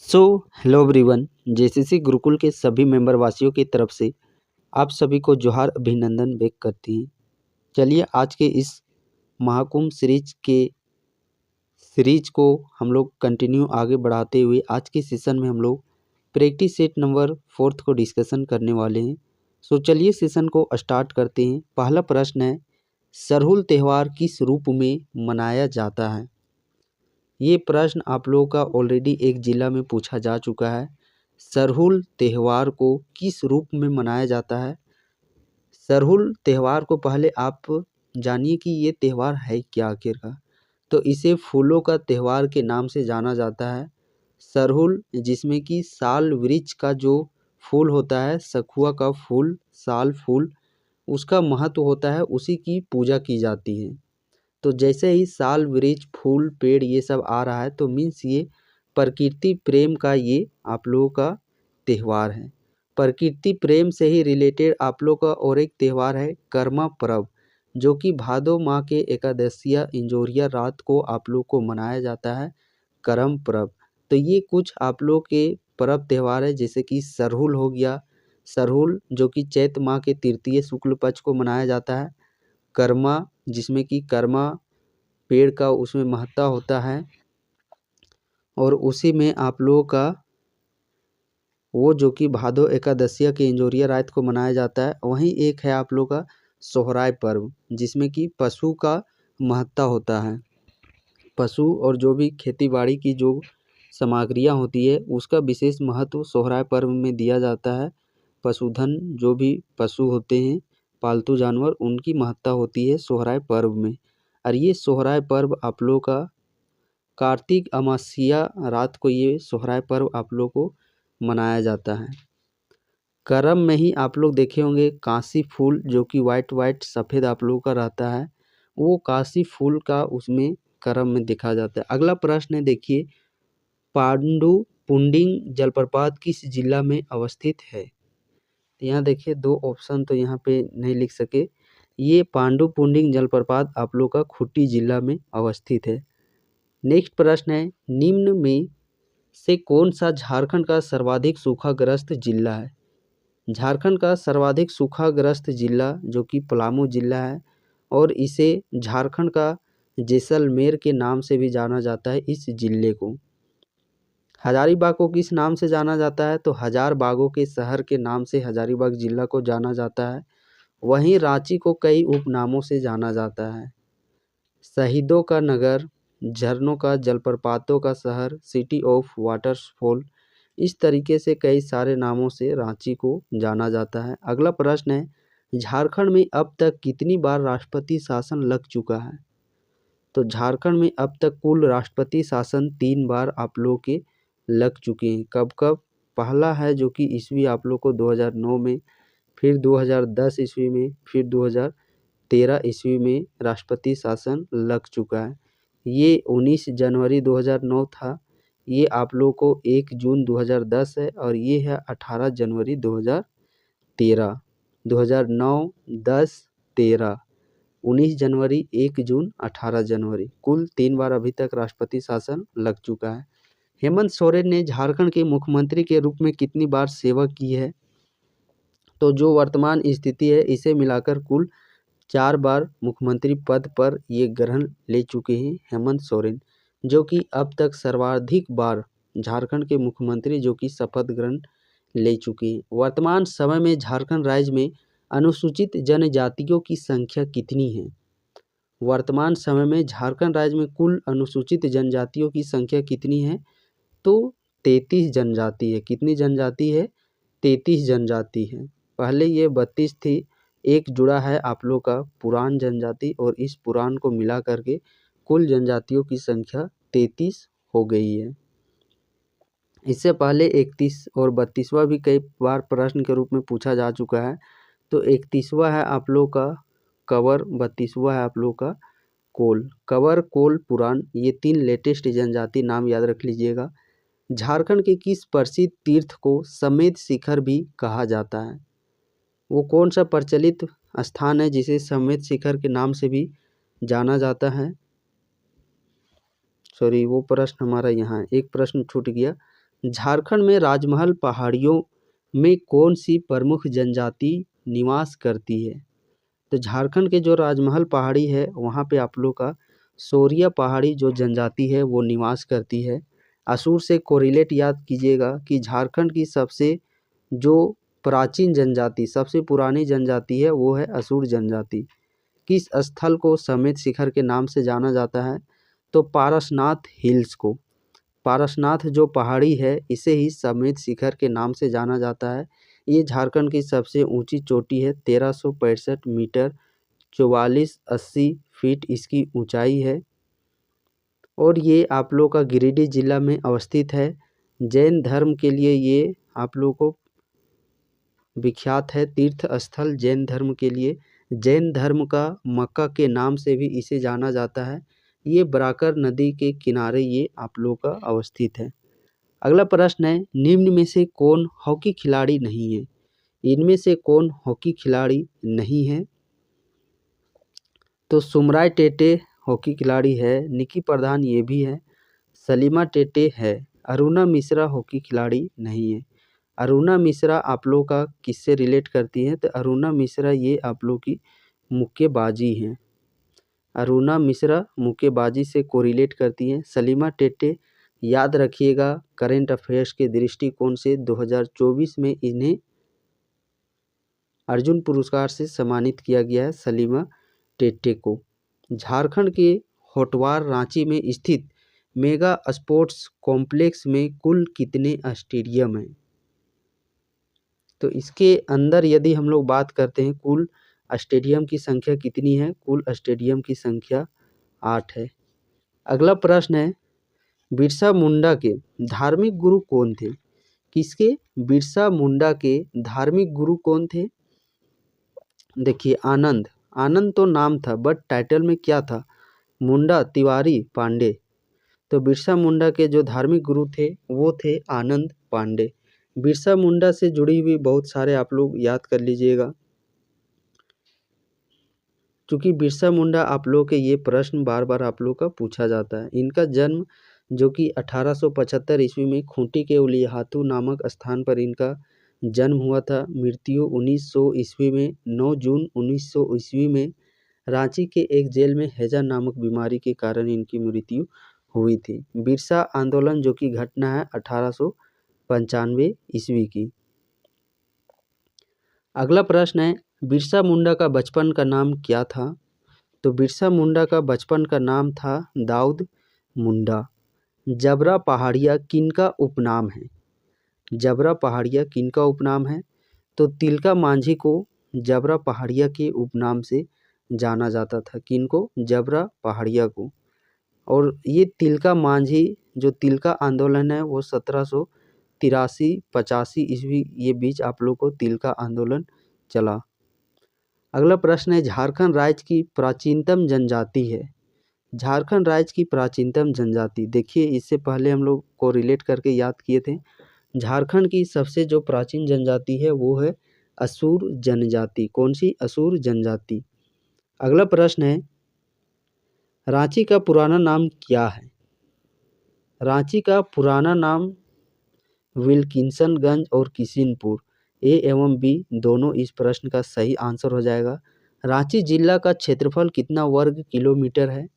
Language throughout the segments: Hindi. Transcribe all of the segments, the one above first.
So hello everyone. JCC Gurukul के सभी मेंबर वासियों की तरफ से आप सभी को जोहार अभिनंदन व्यक्त करती हैं। चलिए आज के इस महाकुंभ सीरीज को हम लोग कंटिन्यू आगे बढ़ाते हुए आज के सेशन में हम लोग प्रैक्टिस सेट नंबर 4 को डिस्कशन करने वाले हैं। सो चलिए सेशन को स्टार्ट करते हैं। पहला प्रश्न है, सरहुल त्यौहार किस रूप में मनाया जाता है? ये प्रश्न आप लोगों का ऑलरेडी एक जिला में पूछा जा चुका है। सरहुल त्यौहार को किस रूप में मनाया जाता है? सरहुल त्यौहार को पहले आप जानिए कि ये त्यौहार है क्या आखिर का। तो इसे फूलों का त्यौहार के नाम से जाना जाता है। सरहुल जिसमें कि साल वृक्ष का जो फूल होता है, सखुआ का फूल, साल फूल, उसका महत्व होता है, उसी की पूजा की जाती है। तो जैसे ही साल वृक्ष फूल पेड़ ये सब आ रहा है तो मीन्स ये प्रकृति प्रेम का ये आप लोगों का त्यौहार है। प्रकृति प्रेम से ही रिलेटेड आप लोग का और एक त्यौहार है कर्मा पर्व, जो कि भादो माह के एकादशिया इंजोरिया रात को आप लोग को मनाया जाता है करम पर्व। तो ये कुछ आप लोग के पर्व त्यौहार है, जैसे कि सरहुल हो गया। सरहुल जो कि चैत माह के तृतीय शुक्ल पक्ष को मनाया जाता है। कर्मा जिसमें कि कर्मा पेड़ का उसमें महत्ता होता है, और उसी में आप लोगों का वो जो कि भादो एकादशिया के इंजोरिया रात को मनाया जाता है। वहीं एक है आप लोग का सोहराय पर्व, जिसमें कि पशु का महत्ता होता है। पशु और जो भी खेती बाड़ी की जो सामग्रियां होती है उसका विशेष महत्व सोहराय पर्व में दिया जाता है। पशुधन जो भी पशु होते हैं, पालतू जानवर, उनकी महत्ता होती है सोहराय पर्व में। और ये सोहराय पर्व आप लोग का कार्तिक अमावस्या रात को ये सोहराय पर्व आप लोग को मनाया जाता है। करम में ही आप लोग देखे होंगे काशी फूल, जो कि वाइट सफ़ेद आप लोगों का रहता है, वो काशी फूल का उसमें करम में देखा जाता है। अगला प्रश्न है, देखिए, पांडु पुंडिंग जलप्रपात किस जिला में अवस्थित है? यहाँ देखिए दो ऑप्शन तो यहाँ पे नहीं लिख सके। ये पांडु पुंडिंग जलप्रपात आप लोग का खूंटी जिला में अवस्थित है। नेक्स्ट प्रश्न है, निम्न में से कौन सा झारखंड का सर्वाधिक सूखाग्रस्त जिला है? झारखंड का सर्वाधिक सूखाग्रस्त जिला जो कि पलामू जिला है, और इसे झारखंड का जैसलमेर के नाम से भी जाना जाता है। इस जिले को हजारीबाग को किस नाम से जाना जाता है? तो हजार बागों के शहर के नाम से हजारीबाग जिला को जाना जाता है। वहीं रांची को कई उपनामों से जाना जाता है, शहीदों का नगर, झरनों का, जलप्रपातों का शहर, सिटी ऑफ वाटरफॉल, इस तरीके से कई सारे नामों से रांची को जाना जाता है। अगला प्रश्न है, झारखंड में अब तक कितनी बार राष्ट्रपति शासन लग चुका है? तो झारखंड में अब तक कुल राष्ट्रपति शासन 3 बार आप लोग के लग चुके हैं। कब कब? पहला है जो कि ईस्वी आप लोग को 2009 में, फिर 2010 ईस्वी में, फिर 2013 ईस्वी में राष्ट्रपति शासन लग चुका है। ये 19 जनवरी 2009 था। ये आप लोग को 1 जून 2010 है, और ये है 18 जनवरी 2013। 2009, 10, 13, 19 जनवरी, 1 जून, 18 जनवरी, कुल 3 बार अभी तक राष्ट्रपति शासन लग चुका है। हेमंत सोरेन ने झारखंड के मुख्यमंत्री के रूप में कितनी बार सेवा की है? तो जो वर्तमान स्थिति है इसे मिलाकर कुल 4 बार मुख्यमंत्री पद पर ये ग्रहण ले चुके हैं हेमंत सोरेन, जो कि अब तक सर्वाधिक बार झारखंड के मुख्यमंत्री जो कि शपथ ग्रहण ले चुके हैं। वर्तमान समय में झारखंड राज्य में अनुसूचित जनजातियों की संख्या कितनी है? वर्तमान समय में झारखंड राज्य में कुल अनुसूचित जनजातियों की संख्या कितनी है? तो 33 जनजाति है। कितनी जनजाति है? 33 जनजाति है। पहले ये 32 थी, एक जुड़ा है आप लोग का पुरान जनजाति, और इस पुरान को मिला करके कुल जनजातियों की संख्या 33 हो गई है। इससे पहले 31 और 32वां भी कई बार प्रश्न के रूप में पूछा जा चुका है। तो 31वां है आप लोग का कंवर, 32वां है आप लोग का कोल। कंवर, कोल, पुरान, ये 3 लेटेस्ट जनजाति नाम याद रख लीजिएगा। झारखंड के किस प्रसिद्ध तीर्थ को समेत शिखर भी कहा जाता है? वो कौन सा प्रचलित स्थान है जिसे समेत शिखर के नाम से भी जाना जाता है? सॉरी, वो प्रश्न हमारा यहाँ एक प्रश्न छूट गया। झारखंड में राजमहल पहाड़ियों में कौन सी प्रमुख जनजाति निवास करती है? तो झारखंड के जो राजमहल पहाड़ी है वहाँ पे आप लोग का सोरिया पहाड़ी जो जनजाति है वो निवास करती है। असुर से कोरिलेट याद कीजिएगा कि झारखंड की सबसे जो प्राचीन जनजाति, सबसे पुरानी जनजाति है वो है असुर जनजाति। किस स्थल को समेत शिखर के नाम से जाना जाता है? तो पारसनाथ हिल्स को। पारसनाथ जो पहाड़ी है इसे ही समेत शिखर के नाम से जाना जाता है। ये झारखंड की सबसे ऊंची चोटी है, 1365 मीटर 4480 फीट इसकी ऊंचाई है और ये आप लोग का गिरिडीह जिला में अवस्थित है। जैन धर्म के लिए ये आप लोग को विख्यात है, तीर्थ स्थल जैन धर्म के लिए। जैन धर्म का मक्का के नाम से भी इसे जाना जाता है। ये बराकर नदी के किनारे ये आप लोग का अवस्थित है। अगला प्रश्न है, निम्न में से कौन हॉकी खिलाड़ी नहीं है? इनमें से कौन हॉकी खिलाड़ी नहीं है? तो सुमराय टेटे हॉकी खिलाड़ी है, निकी प्रधान ये भी है, सलीमा टेटे है, अरुणा मिश्रा हॉकी खिलाड़ी नहीं है। अरुणा मिश्रा आप लोग का किससे रिलेट करती है? तो अरुणा मिश्रा ये आप लोग की मुक्केबाजी हैं। अरुणा मिश्रा मुक्केबाजी से कोरिलेट करती हैं। सलीमा टेटे याद रखिएगा करंट अफेयर्स के दृष्टिकोण से 2024 में इन्हें अर्जुन पुरस्कार से सम्मानित किया गया है, सलीमा टेटे को। झारखंड के होटवार रांची में स्थित मेगा स्पोर्ट्स कॉम्प्लेक्स में कुल कितने स्टेडियम हैं? तो इसके अंदर यदि हम लोग बात करते हैं कुल स्टेडियम की संख्या कितनी है? कुल स्टेडियम की संख्या 8 है। अगला प्रश्न है, बिरसा मुंडा के धार्मिक गुरु कौन थे? किसके? बिरसा मुंडा के धार्मिक गुरु कौन थे? देखिए आनंद। आनंद तो नाम था बट टाइटल में क्या था? मुंडा तिवारी पांडे। तो बिरसा मुंडा के जो धार्मिक गुरु थे वो थे आनंद पांडे। बिरसा मुंडा से जुड़ी हुई बहुत सारे आप लोग याद कर लीजिएगा, क्योंकि बिरसा मुंडा आप लोग के ये प्रश्न बार बार आप लोग का पूछा जाता है। इनका जन्म जो कि 1875 ईस्वी में खूंटी के उलिहातू नामक स्थान पर इनका जन्म हुआ था। मृत्यु 1900 ईस्वी में 9 जून 1900 ईस्वी में रांची के एक जेल में हैजा नामक बीमारी के कारण इनकी मृत्यु हुई थी। बिरसा आंदोलन जो कि घटना है 1895 ईस्वी की। अगला प्रश्न है, बिरसा मुंडा का बचपन का नाम क्या था? तो बिरसा मुंडा का बचपन का नाम था दाऊद मुंडा। जबरा पहाड़िया किनका उपनाम है? जबरा पहाड़िया किनका उपनाम है? तो तिलका मांझी को जबरा पहाड़िया के उपनाम से जाना जाता था। किनको? जबरा पहाड़िया को। और ये तिलका मांझी जो तिलका आंदोलन है वो 1783-85 ईस्वी ये बीच आप लोग को तिलका आंदोलन चला। अगला प्रश्न है, झारखंड राज्य की प्राचीनतम जनजाति है। झारखंड राज्य की प्राचीनतम जनजाति, देखिए इससे पहले हम लोग को रिलेट करके याद किए थे। झारखंड की सबसे जो प्राचीन जनजाति है वो है असुर जनजाति। कौन सी? असुर जनजाति। अगला प्रश्न है, रांची का पुराना नाम क्या है? रांची का पुराना नाम विल्किंसनगंज और किसिनपुर, ए एवं बी दोनों इस प्रश्न का सही आंसर हो जाएगा। रांची जिला का क्षेत्रफल कितना वर्ग किलोमीटर है?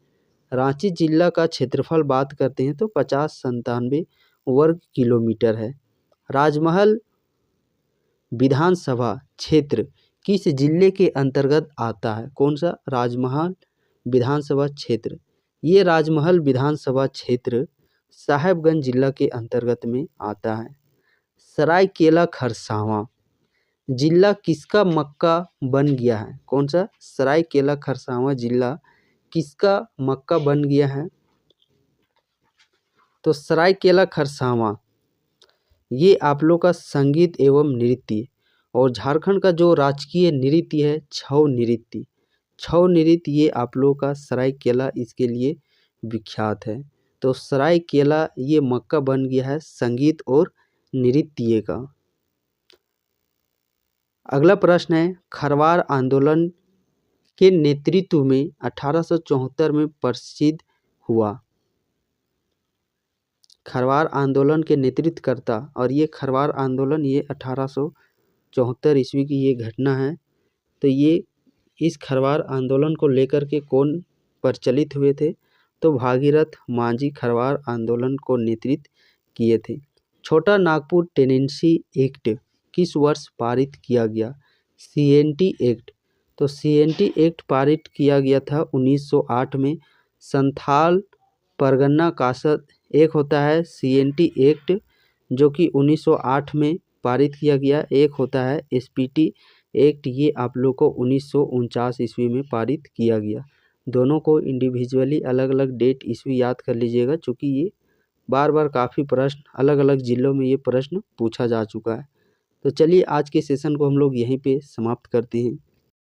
रांची जिला का क्षेत्रफल बात करते हैं तो 5097 वर्ग किलोमीटर है। राजमहल विधानसभा क्षेत्र किस जिले के अंतर्गत आता है? कौन सा? राजमहल विधानसभा क्षेत्र। ये राजमहल विधानसभा क्षेत्र साहेबगंज जिला के अंतर्गत में आता है। सरायकेला खरसावां जिला किसका मक्का बन गया है? कौन सा? सरायकेला खरसावां जिला किसका मक्का बन गया है? तो सरायकेला खरसावां ये आप लोग का संगीत एवं नृत्य और झारखंड का जो राजकीय नृत्य है छऊ नृत्य। छऊ नृत्य ये आप लोग का सरायकेला इसके लिए विख्यात है। तो सरायकेला ये मक्का बन गया है संगीत और नृत्य का। अगला प्रश्न है, खरवार आंदोलन के नेतृत्व में 1874 में प्रसिद्ध हुआ। खरवार आंदोलन के नेतृत्वकर्ता, और ये खरवार आंदोलन ये 1874 ईस्वी की ये घटना है। तो ये इस खरवार आंदोलन को लेकर के कौन प्रचलित हुए थे? तो भागीरथ मांझी खरवार आंदोलन को नेतृत्व किए थे। छोटा नागपुर टेनेंसी एक्ट किस वर्ष पारित किया गया? CNT act. तो CNT एक्ट पारित किया गया था 1908 में। संथाल परगना कासद एक होता है CNT एक्ट जो कि 1908 में पारित किया गया। एक होता है SPT एक्ट, ये आप लोग को 1949 ईस्वी में पारित किया गया। दोनों को इंडिविजुअली अलग अलग डेट ईस्वी याद कर लीजिएगा, चूँकि ये बार बार काफ़ी प्रश्न अलग अलग जिलों में ये प्रश्न पूछा जा चुका है। तो चलिए आज के सेशन को हम लोग यहीं पे समाप्त करते हैं।